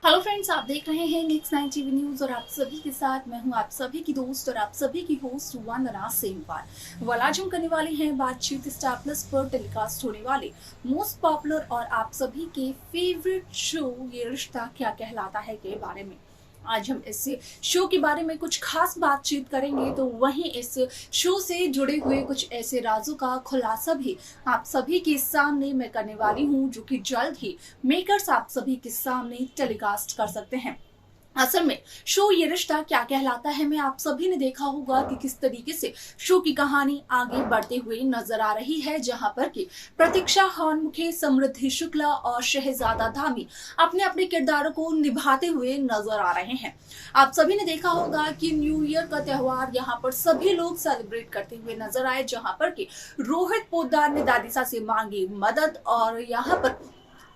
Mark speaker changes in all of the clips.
Speaker 1: Hello friends, आप देख रहे हैं नेक्स्ट 9 टीवी न्यूज और आप सभी के साथ मैं हूं आप सभी की दोस्त और आप सभी की होस्ट वंदना सेमवाल। आज हम करने वाले हैं बातचीत स्टार प्लस पर टेलीकास्ट होने वाले मोस्ट पॉपुलर और आप सभी के फेवरेट शो ये रिश्ता क्या कहलाता है के बारे में। आज हम इस शो के बारे में कुछ खास बातचीत करेंगे, तो वहीं इस शो से जुड़े हुए कुछ ऐसे राजों का खुलासा भी आप सभी के सामने मैं करने वाली हूं, जो कि जल्द ही मेकर्स आप सभी के सामने टेलीकास्ट कर सकते हैं। असल में शो ये रिश्ता क्या कहलाता है में आप सभी ने देखा होगा कि किस तरीके से शो की कहानी आगे बढ़ते हुए नजर आ रही है, जहां पर कि प्रतीक्षा हॉर्नमुखे, समृद्धि शुक्ला और शहजादा धामी अपने अपने किरदारों को निभाते हुए नजर आ रहे हैं। आप सभी ने देखा होगा कि न्यू ईयर का त्योहार यहाँ पर सभी लोग सेलिब्रेट करते हुए नजर आए, जहां पर कि रोहित पोद्दार ने दादीसा से मांगी मदद और यहाँ पर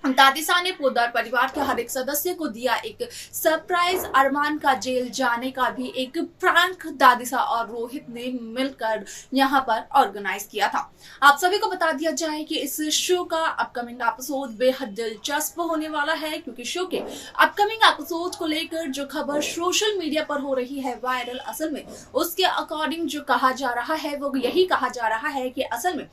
Speaker 1: दादीसा ने पोद्दार परिवार के हर एक सदस्य को दिया एक सरप्राइज। अरमान का जेल जाने का भी एक प्रैंक दादीसा और रोहित ने मिलकर यहाँ पर ऑर्गेनाइज किया था। आप सभी को बता दिया जाए कि इस शो का अपकमिंग एपिसोड बेहद दिलचस्प होने वाला है, क्योंकि शो के अपकमिंग एपिसोड को लेकर जो खबर सोशल मीडिया पर हो रही है वायरल, असल में उसके अकॉर्डिंग जो कहा जा रहा है वो यही कहा जा रहा है कि असल में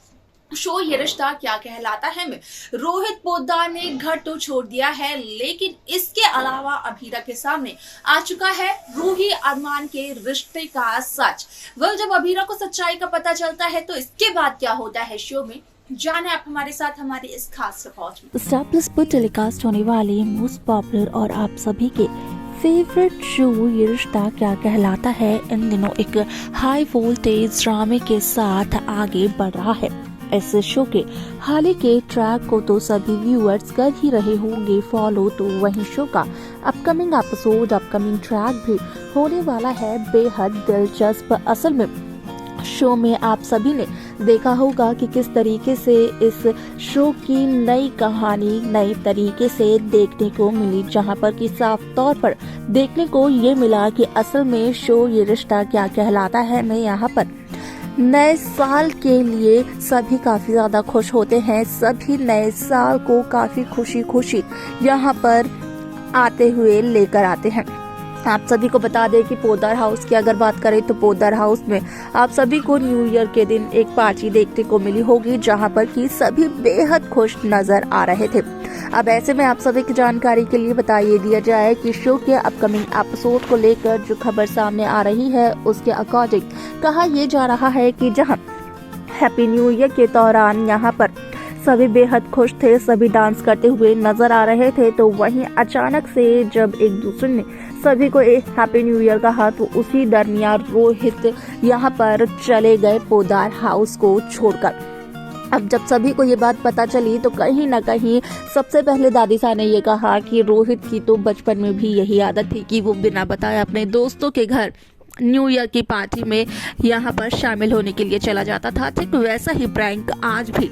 Speaker 1: शो ये रिश्ता क्या कहलाता है में रोहित पोद्दार ने घर तो छोड़ दिया है, लेकिन इसके अलावा अभीरा के सामने आ चुका है रूही अरमान के रिश्ते का सच। जब अभीरा को सच्चाई का पता चलता है तो इसके बाद क्या होता है शो में, जाने आप हमारे साथ हमारी इस खास रिपोर्ट में।
Speaker 2: स्टार प्लस पर टेलीकास्ट होने वाले मोस्ट पॉपुलर और आप सभी के फेवरेट शो ये रिश्ता क्या कहलाता है इन दिनों एक हाई वोल्टेज ड्रामे के साथ आगे बढ़ रहा है। इस शो के हाल ही के ट्रैक को तो सभी व्यूअर्स कर ही रहे होंगे फॉलो, तो वहीं शो का अपकमिंग एपिसोड, अपकमिंग ट्रैक भी होने वाला है बेहद दिलचस्प। असल में शो में आप सभी ने देखा होगा कि किस तरीके से इस शो की नई कहानी नई तरीके से देखने को मिली, जहां पर कि साफ तौर पर देखने को ये मिला कि असल में शो ये रिश्ता क्या कहलाता है में यहाँ पर नए साल के लिए सभी काफी ज्यादा खुश होते हैं। सभी नए साल को काफी खुशी खुशी यहाँ पर आते हुए लेकर आते हैं। आप सभी को बता दें कि पोद्दार हाउस की अगर बात करें तो पोद्दार हाउस में आप सभी को न्यू ईयर के दिन एक पार्टी देखने को मिली होगी, जहां पर कि सभी बेहद खुश नजर आ रहे थे। अब ऐसे में आप सभी की जानकारी के लिए बता दिया जाए कि शो के अपकमिंग एपिसोड को लेकर जो खबर सामने आ रही है उसके अकॉर्डिंग कहा यह जा रहा है कि जहां हैप्पी न्यू ईयर के दौरान यहाँ पर सभी बेहद खुश थे, सभी डांस करते हुए नजर आ रहे थे, तो वहीं अचानक से जब एक दूसरे ने सभी को एक हैप्पी न्यू ईयर कहा तो उसी दरमियान रोहित यहाँ पर चले गए पोद्दार हाउस को छोड़कर। अब जब सभी को ये बात पता चली तो कहीं ना कहीं सबसे पहले दादीसा ने ये कहा कि रोहित की तो बचपन में भी यही आदत थी कि वो बिना बताए अपने दोस्तों के घर न्यू ईयर की पार्टी में यहाँ पर शामिल होने के लिए चला जाता था। ठीक वैसा ही प्रैंक आज भी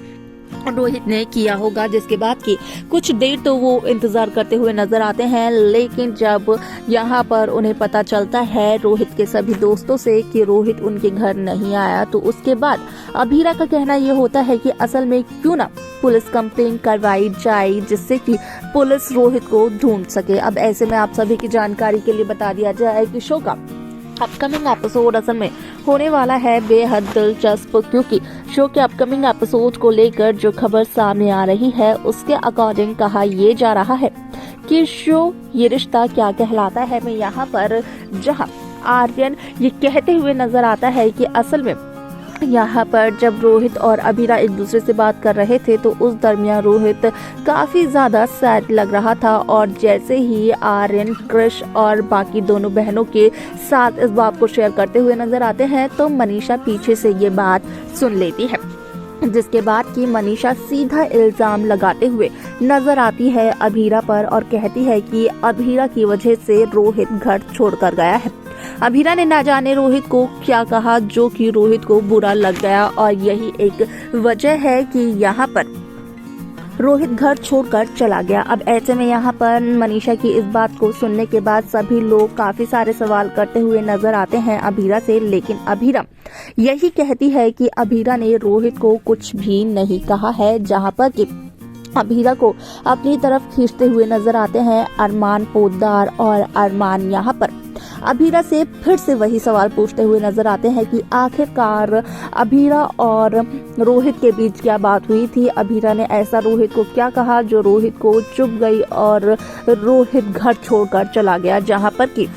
Speaker 2: रोहित ने किया होगा, जिसके बाद की कुछ देर तो वो इंतजार करते हुए नजर आते हैं, लेकिन जब यहाँ पर उन्हें पता चलता है रोहित के सभी दोस्तों से कि रोहित उनके घर नहीं आया, तो उसके बाद अभीरा का कहना ये होता है कि असल में क्यों ना पुलिस कंप्लेन करवाई जाए, जिससे कि पुलिस रोहित को ढूंढ सके। अब ऐसे में आप सभी की जानकारी के लिए बता दिया जाए कि शो का अपकमिंग एपिसोड असल में होने वाला है बेहद दिलचस्प, क्योंकि शो के अपकमिंग एपिसोड को लेकर जो खबर सामने आ रही है उसके अकॉर्डिंग कहा यह जा रहा है कि शो ये रिश्ता क्या कहलाता है में यहाँ पर जहाँ आर्यन ये कहते हुए नजर आता है कि असल में यहाँ पर जब रोहित और अभीरा एक दूसरे से बात कर रहे थे तो उस दरमियान रोहित काफी ज्यादा सैड लग रहा था, और जैसे ही आर्यन, कृष और बाकी दोनों बहनों के साथ इस बात को शेयर करते हुए नजर आते हैं तो मनीषा पीछे से ये बात सुन लेती है, जिसके बाद कि मनीषा सीधा इल्जाम लगाते हुए नजर आती है अभीरा पर और कहती है कि अभीरा की वजह से रोहित घर छोड़कर गया है। अभीरा ने ना जाने रोहित को क्या कहा जो कि रोहित को बुरा लग गया, और यही एक वजह है कि यहाँ पर रोहित घर छोड़कर चला गया। अब ऐसे में यहाँ पर मनीषा की इस बात को सुनने के बाद सभी लोग काफी सारे सवाल करते हुए नजर आते हैं अभीरा से, लेकिन अभीरा यही कहती है कि अभीरा ने रोहित को कुछ भी नहीं कहा है, जहाँ पर कि अभीरा को अपनी तरफ खींचते हुए नजर आते हैं अरमान पोद्दार। और अरमान यहाँ पर अभीरा से फिर से वही सवाल पूछते हुए नजर आते हैं कि आखिरकार अभीरा और रोहित के बीच क्या बात हुई थी। अभीरा ने ऐसा रोहित को क्या कहा जो रोहित को चुभ गई और रोहित घर छोड़कर चला गया, जहां पर कि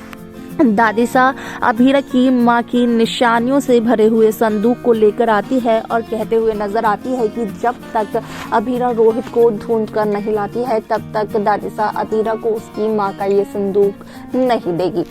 Speaker 2: दादिसा अभीरा की मां की निशानियों से भरे हुए संदूक को लेकर आती है और कहते हुए नजर आती है कि जब तक अभीरा रोहित को ढूंढ कर नहीं लाती है तब तक दादिसा अभीरा को उसकी मां का ये संदूक नहीं देगी।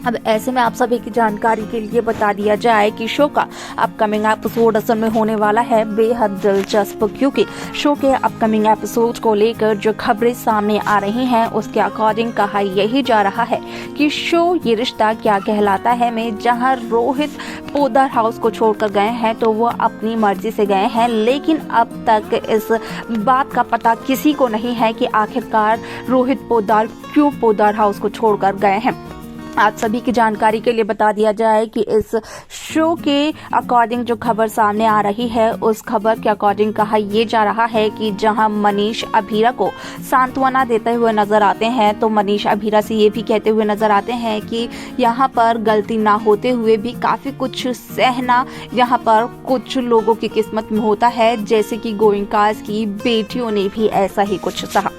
Speaker 2: अब ऐसे में आप सभी की जानकारी के लिए बता दिया जाए कि शो का अपकमिंग एपिसोड असल में होने वाला है बेहद दिलचस्प, क्योंकि शो के अपकमिंग एपिसोड को लेकर जो खबरें सामने आ रही हैं उसके अकॉर्डिंग कहा यही जा रहा है कि शो ये रिश्ता क्या कहलाता है में जहां रोहित पोद्दार हाउस को छोड़कर गए हैं तो वो अपनी मर्जी से गए हैं, लेकिन अब तक इस बात का पता किसी को नहीं है कि आखिरकार रोहित पोद्दार क्यों पोद्दार हाउस को छोड़कर गए हैं। आप सभी की जानकारी के लिए बता दिया जाए कि इस शो के अकॉर्डिंग जो खबर सामने आ रही है उस खबर के अकॉर्डिंग कहा यह जा रहा है कि जहां मनीष अभीरा को सांत्वना देते हुए नजर आते हैं तो मनीष अभीरा से ये भी कहते हुए नजर आते हैं कि यहाँ पर गलती ना होते हुए भी काफ़ी कुछ सहना यहाँ पर कुछ लोगों की किस्मत में होता है, जैसे कि गोइंकास की बेटियों ने भी ऐसा ही कुछ सहा,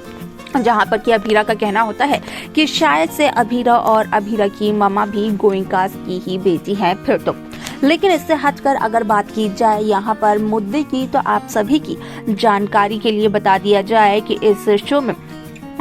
Speaker 2: जहां पर कि अभीरा का कहना होता है कि शायद से अभीरा और अभीरा की मामा भी गोइंकास की ही बेटी हैं फिर तो। लेकिन इससे हटकर अगर बात की जाए यहाँ पर मुद्दे की तो आप सभी की जानकारी के लिए बता दिया जाए कि इस शो में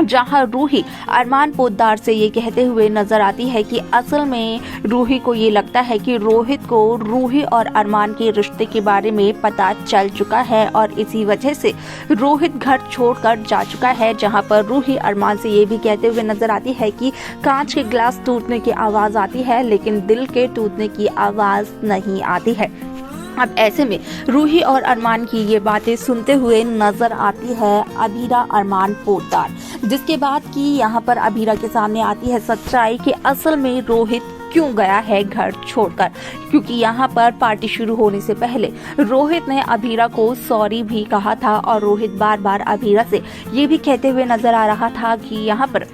Speaker 2: जहां रूही अरमान पोद्दार से ये कहते हुए नजर आती है कि असल में रूही को ये लगता है कि रोहित को रूही और अरमान के रिश्ते के बारे में पता चल चुका है और इसी वजह से रोहित घर छोड़कर जा चुका है, जहां पर रूही अरमान से ये भी कहते हुए नजर आती है कि कांच के ग्लास टूटने की आवाज आती है लेकिन दिल के टूटने की आवाज नहीं आती है। अब ऐसे में रूही और अरमान की ये बातें सुनते हुए नजर आती है अभीरा अरमान पोद्दार, जिसके बाद कि यहाँ पर अभीरा के सामने आती है सच्चाई कि असल में रोहित क्यों गया है घर छोड़कर, क्योंकि यहाँ पर पार्टी शुरू होने से पहले रोहित ने अभीरा को सॉरी भी कहा था और रोहित बार बार अभीरा से ये भी कहते हुए नजर आ रहा था कि यहाँ पर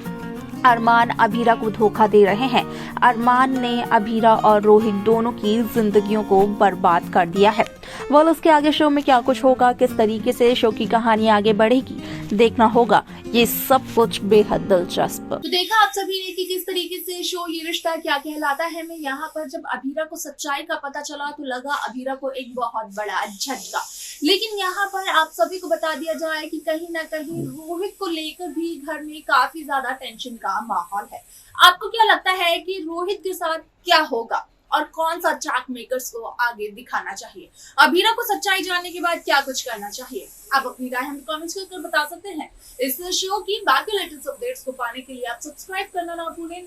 Speaker 2: अरमान अभीरा को धोखा दे रहे हैं। अरमान ने अभीरा और रोहित दोनों की जिंदगियों को बर्बाद कर दिया है। वह उसके आगे शो में क्या कुछ होगा, किस तरीके से शो की कहानी आगे बढ़ेगी, देखना होगा। ये सब कुछ बेहद दिलचस्प।
Speaker 1: तो देखा आप सभी ने कि किस तरीके से शो ये रिश्ता क्या कहलाता है में यहाँ पर जब अभीरा को सच्चाई का पता चला तो लगा अभीरा को एक बहुत बड़ा झटका, लेकिन यहाँ पर आप सभी को बता दिया जाए कि कहीं ना कहीं रोहित को लेकर भी घर में काफी ज्यादा टेंशन का माहौल है। आपको क्या लगता है कि रोहित के साथ क्या होगा और कौन सा चाक मेकर्स को आगे दिखाना चाहिए? अभीरा को सच्चाई जानने के बाद क्या कुछ करना चाहिए? आप अपनी राय हमें कमेंट्स करके बता सकते हैं। इस शो की बाकी लेटेस्ट अपडेट्स को पाने के लिए आप सब्सक्राइब करना ना भूलें।